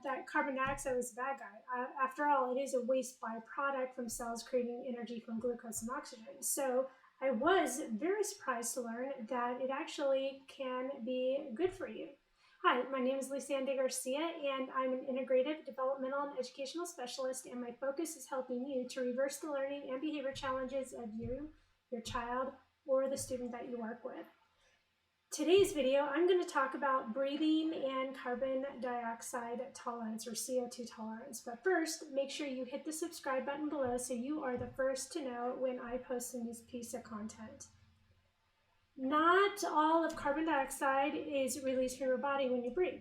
that carbon dioxide was a bad guy. After all, it is a waste byproduct from cells creating energy from glucose and oxygen. So I was very surprised to learn that it actually can be good for you. Hi, my name is Luciana Garcia, and I'm an integrative developmental and educational specialist, and my focus is helping you to reverse the learning and behavior challenges of you, your child, or the student that you work with. Today's video, I'm going to talk about breathing and carbon dioxide tolerance, or CO2 tolerance. But first, make sure you hit the subscribe button below so you are the first to know when I post a new piece of content. Not all of carbon dioxide is released from your body when you breathe.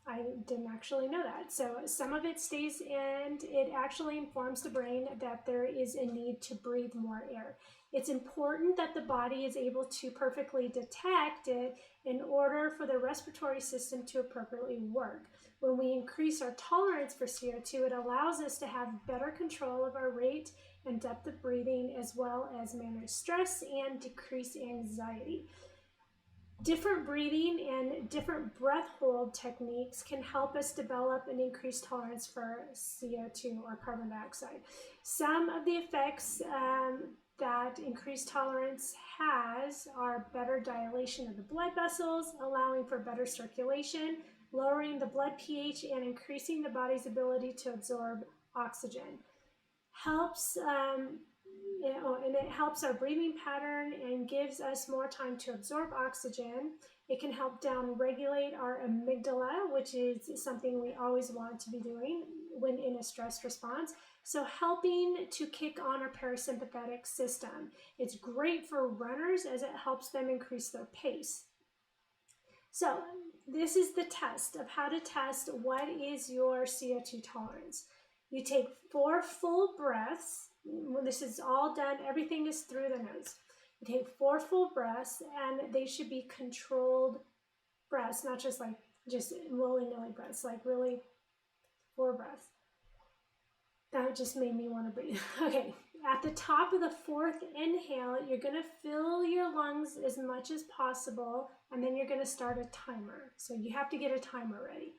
I didn't actually know that. So some of it stays, and it actually informs the brain that there is a need to breathe more air. It's important that the body is able to perfectly detect it in order for the respiratory system to appropriately work. When we increase our tolerance for CO2, it allows us to have better control of our rate and depth of breathing, as well as manage stress and decrease anxiety. Different breathing and different breath hold techniques can help us develop an increased tolerance for CO2 or carbon dioxide. Some of the effects that increased tolerance has are better dilation of the blood vessels, allowing for better circulation, lowering the blood pH, and increasing the body's ability to absorb oxygen. And it helps our breathing pattern and gives us more time to absorb oxygen. It can help down-regulate our amygdala, which is something we always want to be doing when in a stress response. So helping to kick on our parasympathetic system. It's great for runners as it helps them increase their pace. So this is the test of how to test what is your CO2 tolerance. You take 4 full breaths. When this is all done, everything is through the nose. You take 4 full breaths, and they should be controlled breaths, not just willy-nilly breaths, like really 4 breaths. That just made me want to breathe. Okay, at the top of the 4th inhale, you're going to fill your lungs as much as possible, and then you're going to start a timer. So you have to get a timer ready.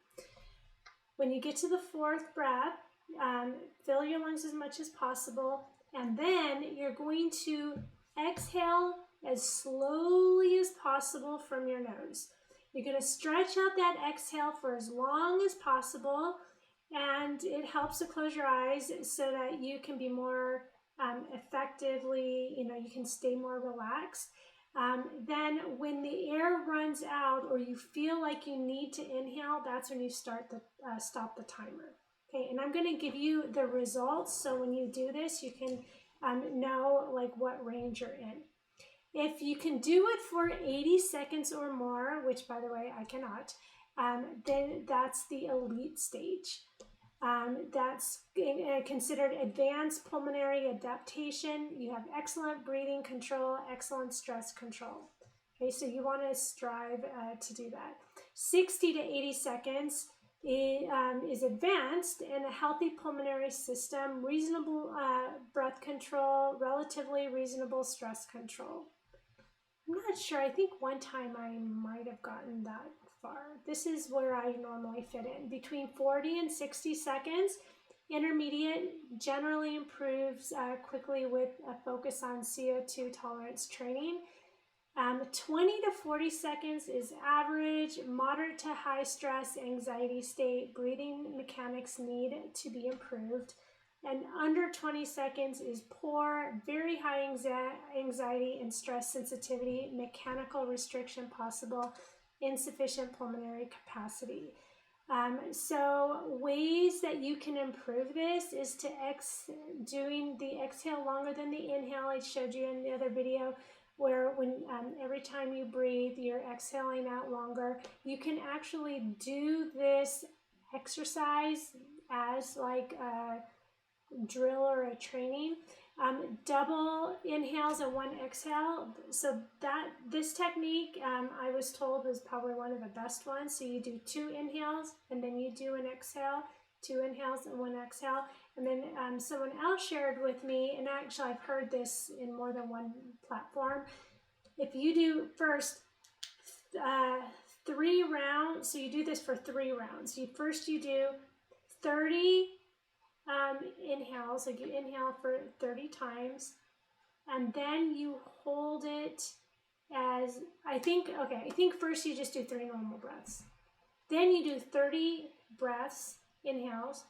When you get to the 4th breath, fill your lungs as much as possible, and then you're going to exhale as slowly as possible from your nose. You're going to stretch out that exhale for as long as possible, and it helps to close your eyes so that you can be more effectively, you can stay more relaxed. Then when the air runs out or you feel like you need to inhale, that's when you stop the timer. Okay, and I'm going to give you the results, so when you do this, you can know what range you're in. If you can do it for 80 seconds or more, which by the way I cannot, then that's the elite stage. That's considered advanced pulmonary adaptation. You have excellent breathing control, excellent stress control. Okay, so you want to strive to do that. 60 to 80 seconds is advanced and a healthy pulmonary system, reasonable breath control, relatively reasonable stress control. I'm not sure. I think one time I might have gotten that far. This is where I normally fit in. Between 40 and 60 seconds. Intermediate generally improves quickly with a focus on CO2 tolerance training. 20 to 40 seconds is average. Moderate to high stress, anxiety state, breathing mechanics need to be improved. And under 20 seconds is poor, very high anxiety and stress sensitivity, mechanical restriction possible, insufficient pulmonary capacity. So ways that you can improve this is to doing the exhale longer than the inhale. I showed you in the other video where when every time you breathe, you're exhaling out longer. You can actually do this exercise as like a drill or a training. Double inhales and 1 exhale. So this technique I was told was probably one of the best ones. So you do 2 inhales and then you do an exhale, 2 inhales and 1 exhale. And then someone else shared with me, and actually I've heard this in more than one platform. If you do first 3 rounds. So you do this for 3 rounds. First you do 30 inhales, like you inhale for 30 times, and then you hold it as, I think first you just do 3 normal breaths. Then you do 30 breaths, inhales.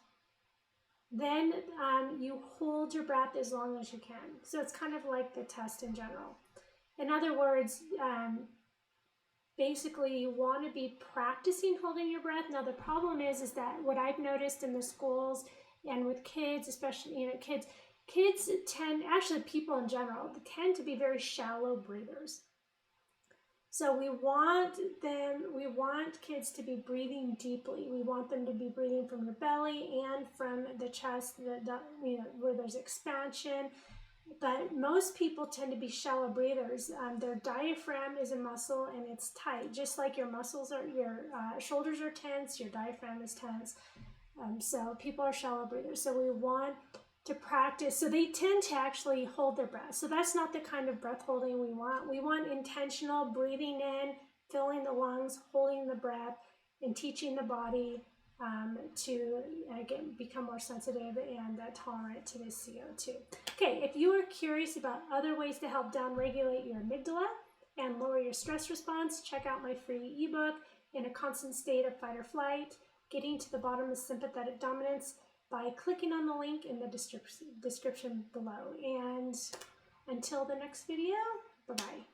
Then you hold your breath as long as you can. So it's kind of like the test in general. In other words, basically you want to be practicing holding your breath. Now the problem is that what I've noticed in the schools and with kids, especially, kids tend, actually people in general, tend to be very shallow breathers. So we want kids to be breathing deeply. We want them to be breathing from your belly and from the chest, where there's expansion. But most people tend to be shallow breathers. Their diaphragm is a muscle and it's tight. Just like your shoulders are tense, your diaphragm is tense. So people are shallow breathers. So we want to practice. So they tend to actually hold their breath. So that's not the kind of breath holding we want. We want intentional breathing in, filling the lungs, holding the breath, and teaching the body to become more sensitive and tolerant to this CO2. Okay, if you are curious about other ways to help downregulate your amygdala and lower your stress response, check out my free ebook, In a Constant State of Fight or Flight, Getting to the Bottom of Sympathetic Dominance, by clicking on the link in the description below. And until the next video, bye-bye.